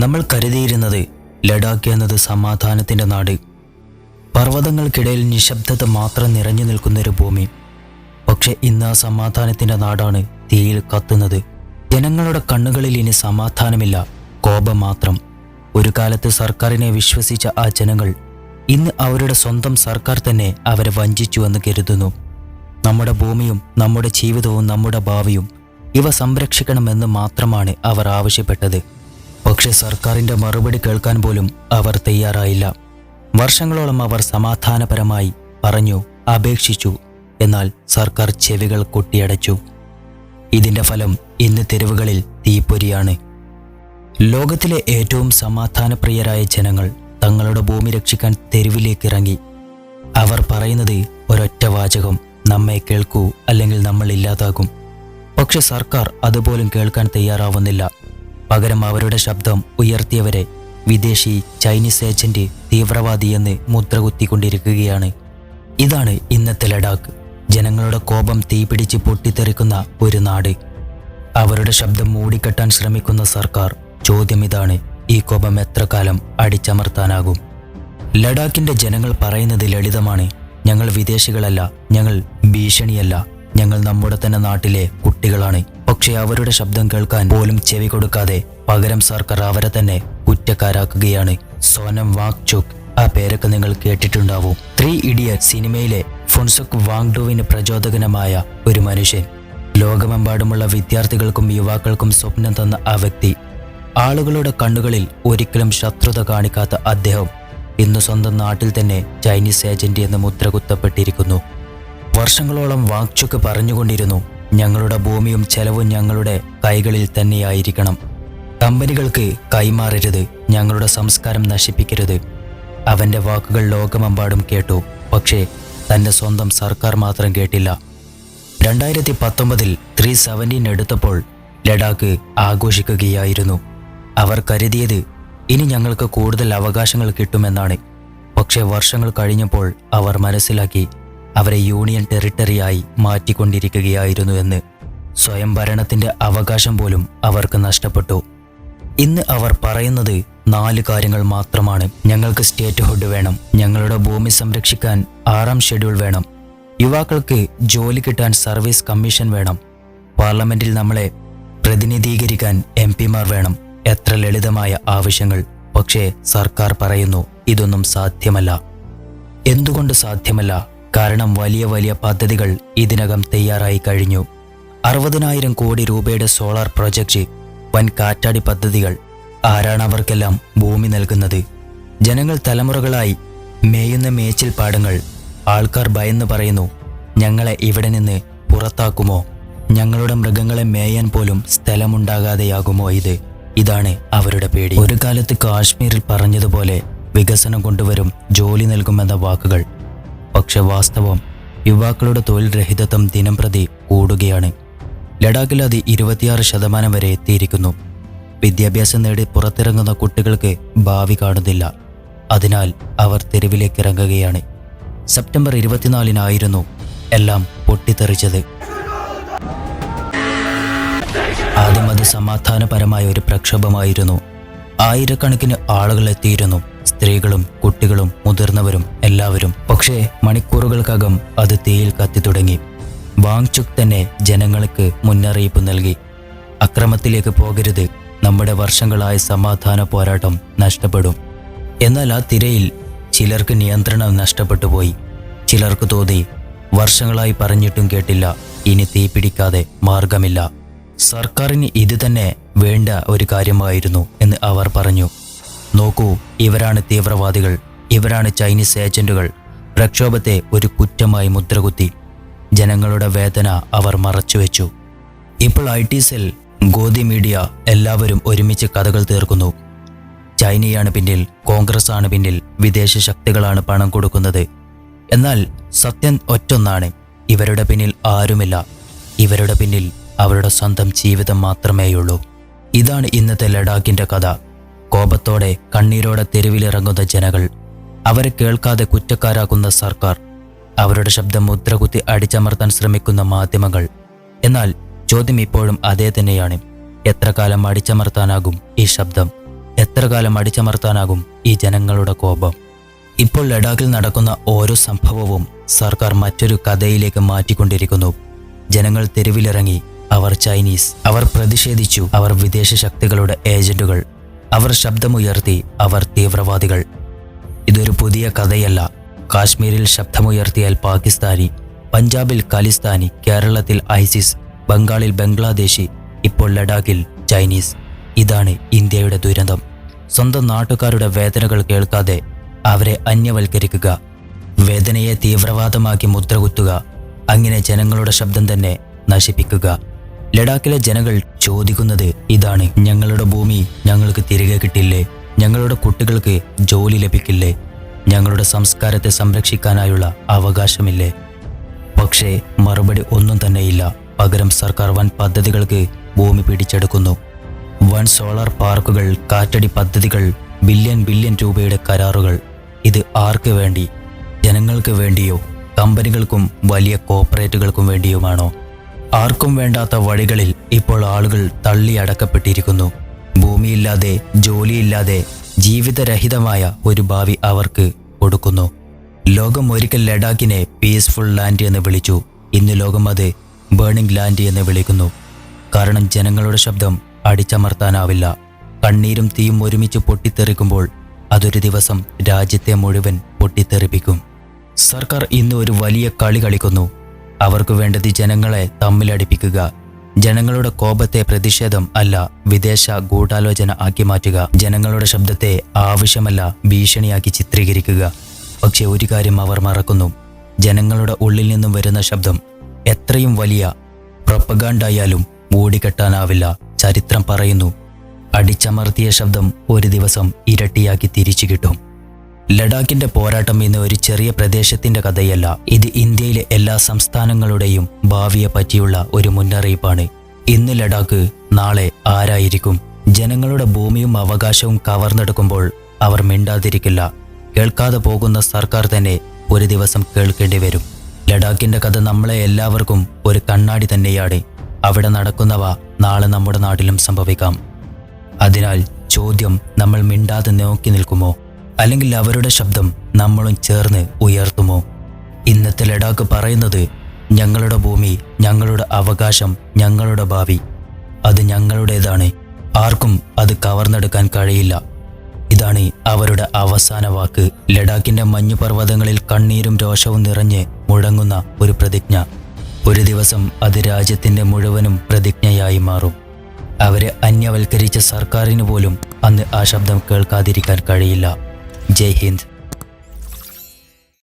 നമ്മൾ കരുതിയിരുന്നത് ലഡാക്ക് എന്നത് സമാധാനത്തിൻ്റെ നാട്, പർവ്വതങ്ങൾക്കിടയിൽ നിശബ്ദത മാത്രം നിറഞ്ഞു നിൽക്കുന്നൊരു ഭൂമി. പക്ഷെ ഇന്ന് ആ സമാധാനത്തിൻ്റെ നാടാണ് തീയിൽ കത്തുന്നത്. ജനങ്ങളുടെ കണ്ണുകളിൽ ഇനി സമാധാനമില്ല, കോപം മാത്രം. ഒരു കാലത്ത് സർക്കാരിനെ വിശ്വസിച്ച ആ ജനങ്ങൾ ഇന്ന് അവരുടെ സ്വന്തം സർക്കാർ തന്നെ അവരെ വഞ്ചിച്ചുവെന്ന് കരുതുന്നു. നമ്മുടെ ഭൂമിയും നമ്മുടെ ജീവിതവും നമ്മുടെ ഭാവിയും ഇവ സംരക്ഷിക്കണമെന്ന് മാത്രമാണ് അവർ ആവശ്യപ്പെട്ടത്. പക്ഷെ സർക്കാരിൻ്റെ മറുപടി കേൾക്കാൻ പോലും അവർ തയ്യാറായില്ല. വർഷങ്ങളോളം അവർ സമാധാനപരമായി പറഞ്ഞു, അപേക്ഷിച്ചു. എന്നാൽ സർക്കാർ ചെവികൾ കൊട്ടിയടച്ചു. ഇതിൻ്റെ ഫലം ഇന്ന് തെരുവുകളിൽ തീപ്പൊരിയാണ്. ലോകത്തിലെ ഏറ്റവും സമാധാനപ്രിയരായ ജനങ്ങൾ തങ്ങളുടെ ഭൂമി രക്ഷിക്കാൻ തെരുവിലേക്കിറങ്ങി. അവർ പറയുന്നത് ഒരൊറ്റ വാചകം: നമ്മെ കേൾക്കൂ, അല്ലെങ്കിൽ നമ്മൾ ഇല്ലാതാകും. പക്ഷെ സർക്കാർ അതുപോലും കേൾക്കാൻ തയ്യാറാവുന്നില്ല. പകരം അവരുടെ ശബ്ദം ഉയർത്തിയവരെ വിദേശി, ചൈനീസ് ഏജന്റ്, തീവ്രവാദി എന്ന് മുദ്രകുത്തിക്കൊണ്ടിരിക്കുകയാണ്. ഇതാണ് ഇന്നത്തെ ലഡാക്ക്. ജനങ്ങളുടെ കോപം തീപിടിച്ച് പൊട്ടിത്തെറിക്കുന്ന ഒരു നാട്. അവരുടെ ശബ്ദം മൂടിക്കെട്ടാൻ ശ്രമിക്കുന്ന സർക്കാർ. ചോദ്യം ഇതാണ്: ഈ കോപം എത്ര കാലം അടിച്ചമർത്താനാകും? ലഡാക്കിന്റെ ജനങ്ങൾ പറയുന്നത് ലളിതമാണ്: ഞങ്ങൾ വിദേശികളല്ല, ഞങ്ങൾ ഭീഷണിയല്ല, ഞങ്ങൾ നമ്മുടെ തന്നെ നാട്ടിലെ കുട്ടികളാണ്. പക്ഷെ അവരുടെ ശബ്ദം കേൾക്കാൻ പോലും ചെവി കൊടുക്കാതെ പകരം സർക്കാർ അവരെ തന്നെ കുറ്റക്കാരാക്കുകയാണ്. സോനം വാങ്ചുക്, ആ പേരൊക്കെ നിങ്ങൾ കേട്ടിട്ടുണ്ടാവും. 3 ഇഡിയറ്റ് സിനിമയിലെ ഫുൻസുക് വാങ്ഡുവിന് പ്രചോദകനമായ ഒരു മനുഷ്യൻ. ലോകമെമ്പാടുമുള്ള വിദ്യാർത്ഥികൾക്കും യുവാക്കൾക്കും സ്വപ്നം തന്ന ആ വ്യക്തി. ആളുകളുടെ കണ്ണുകളിൽ ഒരിക്കലും ശത്രുത കാണിക്കാത്ത അദ്ദേഹം ഇന്ന് സ്വന്തം നാട്ടിൽ തന്നെ ചൈനീസ് ഏജന്റ് എന്ന് മുദ്രകുത്തപ്പെട്ടിരിക്കുന്നു. വർഷങ്ങളോളം വാങ്ചുക് പറഞ്ഞുകൊണ്ടിരുന്നു, ഞങ്ങളുടെ ഭൂമിയും ചെലവും ഞങ്ങളുടെ കൈകളിൽ തന്നെയായിരിക്കണം. കമ്പനികൾക്ക് കൈമാറരുത്, ഞങ്ങളുടെ സംസ്കാരം നശിപ്പിക്കരുത്. അവൻ്റെ വാക്കുകൾ ലോകമെമ്പാടും കേട്ടു. പക്ഷേ തൻ്റെ സ്വന്തം സർക്കാർ മാത്രം കേട്ടില്ല. 2019 317 എടുത്തപ്പോൾ ലഡാക്ക് ആഘോഷിക്കുകയായിരുന്നു. അവർ കരുതിയത് ഇനി ഞങ്ങൾക്ക് കൂടുതൽ അവകാശങ്ങൾ കിട്ടുമെന്നാണ്. പക്ഷേ വർഷങ്ങൾ കഴിഞ്ഞപ്പോൾ അവർ മനസ്സിലാക്കി അവരെ യൂണിയൻ ടെറിട്ടറിയായി മാറ്റിക്കൊണ്ടിരിക്കുകയായിരുന്നു എന്ന്. സ്വയംഭരണത്തിൻ്റെ അവകാശം പോലും അവർക്ക് നഷ്ടപ്പെട്ടു. ഇന്ന് അവർ പറയുന്നത് 4 കാര്യങ്ങൾ മാത്രമാണ്: ഞങ്ങൾക്ക് സ്റ്റേറ്റ് ഹുഡ് വേണം, ഞങ്ങളുടെ ഭൂമി സംരക്ഷിക്കാൻ 6ാം ഷെഡ്യൂൾ വേണം, യുവാക്കൾക്ക് ജോലി കിട്ടാൻ സർവീസ് കമ്മീഷൻ വേണം, പാർലമെന്റിൽ നമ്മളെ പ്രതിനിധീകരിക്കാൻ MP-മാർ വേണം. എത്ര ലളിതമായ ആവശ്യങ്ങൾ! പക്ഷേ സർക്കാർ പറയുന്നു ഇതൊന്നും സാധ്യമല്ല. എന്തുകൊണ്ട് സാധ്യമല്ല? കാരണം വലിയ വലിയ പദ്ധതികൾ ഇതിനകം തയ്യാറായി കഴിഞ്ഞു. 60,000 കോടി രൂപയുടെ സോളാർ പ്രൊജക്റ്റ്, വൻ കാറ്റാടി പദ്ധതികൾ. ആരാണ് അവർക്കെല്ലാം ഭൂമി നൽകുന്നത്? ജനങ്ങൾ തലമുറകളായി മേയുന്ന മേച്ചിൽ പാടങ്ങൾ. ആൾക്കാർ ഭയന്ന് പറയുന്നു, ഞങ്ങളെ ഇവിടെ നിന്ന് പുറത്താക്കുമോ? ഞങ്ങളുടെ മൃഗങ്ങളെ മേയാൻ പോലും സ്ഥലമുണ്ടാകാതെയാകുമോ ഇത്? ഇതാണ് അവരുടെ പേടി. ഒരു കാലത്ത് കാശ്മീരിൽ പറഞ്ഞതുപോലെ വികസനം കൊണ്ടുവരും, ജോലി നൽകുമെന്ന വാക്കുകൾ. പക്ഷെ വാസ്തവം യുവാക്കളുടെ തൊഴിൽ രഹിതത്വം ദിനംപ്രതി കൂടുകയാണ്. ലഡാക്കിൽ അത് 26% വരെ എത്തിയിരിക്കുന്നു. വിദ്യാഭ്യാസം നേടി പുറത്തിറങ്ങുന്ന കുട്ടികൾക്ക് ഭാവി കാണുന്നില്ല. അതിനാൽ അവർ തെരുവിലേക്കിറങ്ങുകയാണ്. സെപ്റ്റംബർ 24 എല്ലാം പൊട്ടിത്തെറിച്ചത്. ആദ്യം അത് സമാധാനപരമായ ഒരു പ്രക്ഷോഭമായിരുന്നു. ആയിരക്കണക്കിന് ആളുകൾ എത്തിയിരുന്നു, സ്ത്രീകളും കുട്ടികളും മുതിർന്നവരും എല്ലാവരും. പക്ഷേ മണിക്കൂറുകൾക്കകം അത് തീയിൽ കത്തി തുടങ്ങി. വാങ്ചുക് തന്നെ ജനങ്ങൾക്ക് മുന്നറിയിപ്പ് നൽകി: അക്രമത്തിലേക്ക് പോകരുത്, നമ്മുടെ വർഷങ്ങളായ സമാധാന പോരാട്ടം നഷ്ടപ്പെടും. എന്നാൽ ആ തിരയിൽ ചിലർക്ക് നിയന്ത്രണം നഷ്ടപ്പെട്ടു പോയി. ചിലർക്ക് തോന്നി വർഷങ്ങളായി പറഞ്ഞിട്ടും കേട്ടില്ല, ഇനി തീ പിടിക്കാതെ മാർഗമില്ല. സർക്കാരിന് ഇത് തന്നെ വേണ്ട ഒരു കാര്യമായിരുന്നു എന്ന് അവർ പറഞ്ഞു. നോക്കൂ, ഇവരാണ് തീവ്രവാദികൾ, ഇവരാണ് ചൈനീസ് ഏജന്റുകൾ. പ്രക്ഷോഭത്തെ ഒരു കുറ്റമായി മുദ്രകുത്തി. ജനങ്ങളുടെ വേദന അവർ മറച്ചുവെച്ചു. ഇപ്പോൾ IT സെൽ, ഗോദി മീഡിയ എല്ലാവരും ഒരുമിച്ച് കഥകൾ തീർക്കുന്നു. ചൈനയാണ് പിന്നിൽ, കോൺഗ്രസ് ആണ് പിന്നിൽ, വിദേശ ശക്തികളാണ് പണം കൊടുക്കുന്നത്. എന്നാൽ സത്യം ഒറ്റൊന്നാണ്: ഇവരുടെ പിന്നിൽ ആരുമില്ല. ഇവരുടെ പിന്നിൽ അവരുടെ സ്വന്തം ജീവിതം മാത്രമേയുള്ളൂ. ഇതാണ് ഇന്നത്തെ ലഡാക്കിന്റെ കഥ. കോപത്തോടെ കണ്ണീരോടെ തെരുവിലിറങ്ങുന്ന ജനങ്ങൾ, അവരെ കേൾക്കാതെ കുറ്റക്കാരാക്കുന്ന സർക്കാർ, അവരുടെ ശബ്ദം മുദ്രകുത്തി അടിച്ചമർത്താൻ ശ്രമിക്കുന്ന മാധ്യമങ്ങൾ. എന്നാൽ ചോദ്യം ഇപ്പോഴും അതേ തന്നെയാണ്: എത്ര കാലം അടിച്ചമർത്താനാകും ഈ ശബ്ദം? എത്ര കാലം അടിച്ചമർത്താനാകും ഈ ജനങ്ങളുടെ കോപം? ഇപ്പോൾ ലഡാക്കിൽ നടക്കുന്ന ഓരോ സംഭവവും സർക്കാർ മറ്റൊരു കഥയിലേക്ക് മാറ്റിക്കൊണ്ടിരിക്കുന്നു. ജനങ്ങൾ തെരുവിലിറങ്ങി, അവർ ചൈനീസ്, അവർ പ്രതിഷേധിച്ചു, അവർ വിദേശ ശക്തികളുടെ ഏജന്റുകൾ, അവർ ശബ്ദമുയർത്തി, അവർ തീവ്രവാദികൾ. ഇതൊരു പുതിയ കഥയല്ല. കാശ്മീരിൽ ശബ്ദമുയർത്തിയാൽ പാകിസ്ഥാനി, പഞ്ചാബിൽ ഖലിസ്ഥാനി, കേരളത്തിൽ ഐസിസ്, ബംഗാളിൽ ബംഗ്ലാദേശി, ഇപ്പോൾ ലഡാക്കിൽ ചൈനീസ്. ഇതാണ് ഇന്ത്യയുടെ ദുരന്തം. സ്വന്തം നാട്ടുകാരുടെ വേദനകൾ കേൾക്കാതെ അവരെ അന്യവൽക്കരിക്കുക, വേദനയെ തീവ്രവാദമാക്കി മുദ്രകുത്തുക, അങ്ങനെ ജനങ്ങളുടെ ശബ്ദം തന്നെ നശിപ്പിക്കുക. ലഡാക്കിലെ ജനങ്ങൾ ചോദിക്കുന്നത് ഇതാണ്: ഞങ്ങളുടെ ഭൂമി ഞങ്ങൾക്ക് തിരികെ കിട്ടില്ലേ? ഞങ്ങളുടെ കുട്ടികൾക്ക് ജോലി ലഭിക്കില്ലേ? ഞങ്ങളുടെ സംസ്കാരത്തെ സംരക്ഷിക്കാനായുള്ള അവകാശമില്ലേ? പക്ഷേ മറുപടി ഒന്നും തന്നെയില്ല. പകരം സർക്കാർ വൻ പദ്ധതികൾക്ക് ഭൂമി പിടിച്ചെടുക്കുന്നു. വൻ സോളാർ പാർക്കുകൾ, കാറ്റടി പദ്ധതികൾ, ബില്യൺ രൂപയുടെ കരാറുകൾ. ഇത് ആർക്ക് വേണ്ടി? ജനങ്ങൾക്ക് വേണ്ടിയോ? കമ്പനികൾക്കും വലിയ കോർപ്പറേറ്റുകൾക്കും വേണ്ടിയുമാണോ? ആർക്കും വേണ്ടാത്ത വഴികളിൽ ഇപ്പോൾ ആളുകൾ തള്ളിയടക്കപ്പെട്ടിരിക്കുന്നു. ഭൂമിയില്ലാതെ, ജോലിയില്ലാതെ, ജീവിതരഹിതമായ ഒരു ഭാവി അവർക്ക് കൊടുക്കുന്നു. ലോകം ഒരിക്കൽ ലഡാക്കിനെ പീസ്ഫുൾ ലാൻഡ് എന്ന് വിളിച്ചു. ഇന്ന് ലോകം അത് ബേണിംഗ് ലാൻഡ് എന്ന് വിളിക്കുന്നു. കാരണം ജനങ്ങളുടെ ശബ്ദം അടിച്ചമർത്താനാവില്ല. കണ്ണീരും തീയും ഒരുമിച്ച് പൊട്ടിത്തെറിക്കുമ്പോൾ അതൊരു ദിവസം രാജ്യത്തെ മുഴുവൻ പൊട്ടിത്തെറിപ്പിക്കും. സർക്കാർ ഇന്ന് ഒരു വലിയ കളി കളിക്കുന്നു. അവർക്ക് വേണ്ടത് ജനങ്ങളെ തമ്മിലടിപ്പിക്കുക, ജനങ്ങളുടെ കോപത്തെ പ്രതിഷേധം അല്ല വിദേശ ഗൂഢാലോചന ആക്കി മാറ്റുക, ജനങ്ങളുടെ ശബ്ദത്തെ ആവശ്യമല്ല ഭീഷണിയാക്കി ചിത്രീകരിക്കുക. പക്ഷെ ഒരു കാര്യം അവർ മറക്കുന്നു: ജനങ്ങളുടെ ഉള്ളിൽ നിന്നും വരുന്ന ശബ്ദം എത്രയും വലിയ പ്രൊപ്പഗാൻഡായാലും മൂടിക്കെട്ടാനാവില്ല. ചരിത്രം പറയുന്നു, അടിച്ചമർത്തിയ ശബ്ദം ഒരു ദിവസം ഇരട്ടിയാക്കി തിരിച്ചു കിട്ടും. ലഡാക്കിന്റെ പോരാട്ടം ഇന്ന് ഒരു ചെറിയ പ്രദേശത്തിന്റെ കഥയല്ല. ഇത് ഇന്ത്യയിലെ എല്ലാ സംസ്ഥാനങ്ങളുടെയും ഭാവിയെ പറ്റിയുള്ള ഒരു മുന്നറിയിപ്പാണ്. ഇന്ന് ലഡാക്ക്, നാളെ ആരായിരിക്കും? ജനങ്ങളുടെ ഭൂമിയും അവകാശവും കവർന്നെടുക്കുമ്പോൾ അവർ മിണ്ടാതിരിക്കില്ല. കേൾക്കാതെ പോകുന്ന സർക്കാർ തന്നെ ഒരു ദിവസം കേൾക്കേണ്ടി വരും. ലഡാക്കിന്റെ കഥ നമ്മളെ എല്ലാവർക്കും ഒരു കണ്ണാടി തന്നെയാണ്. അവിടെ നടക്കുന്നവ നാളെ നമ്മുടെ നാട്ടിലും സംഭവിക്കാം. അതിനാൽ ചോദ്യം, നമ്മൾ മിണ്ടാതെ നോക്കി നിൽക്കുമോ? അല്ലെങ്കിൽ അവരുടെ ശബ്ദം നമ്മളും ചേർന്ന് ഉയർത്തുമോ? ഇന്നത്തെ ലഡാക്ക് പറയുന്നത്, ഞങ്ങളുടെ ഭൂമി, ഞങ്ങളുടെ അവകാശം, ഞങ്ങളുടെ ഭാവി, അത് ഞങ്ങളുടേതാണ്. ആർക്കും അത് കവർന്നെടുക്കാൻ കഴിയില്ല. ഇതാണ് അവരുടെ അവസാന വാക്ക്. ലഡാക്കിന്റെ മഞ്ഞുപർവ്വതങ്ങളിൽ കണ്ണീരും രോഷവും നിറഞ്ഞ് മുഴങ്ങുന്ന ഒരു പ്രതിജ്ഞ. ഒരു ദിവസം അത് രാജ്യത്തിന്റെ മുഴുവനും പ്രതിജ്ഞയായി മാറും. അവരെ അന്യവൽക്കരിച്ച സർക്കാരിന് പോലും അന്ന് ആ ശബ്ദം കേൾക്കാതിരിക്കാൻ കഴിയില്ല. ജയ് ഹിന്ദ്.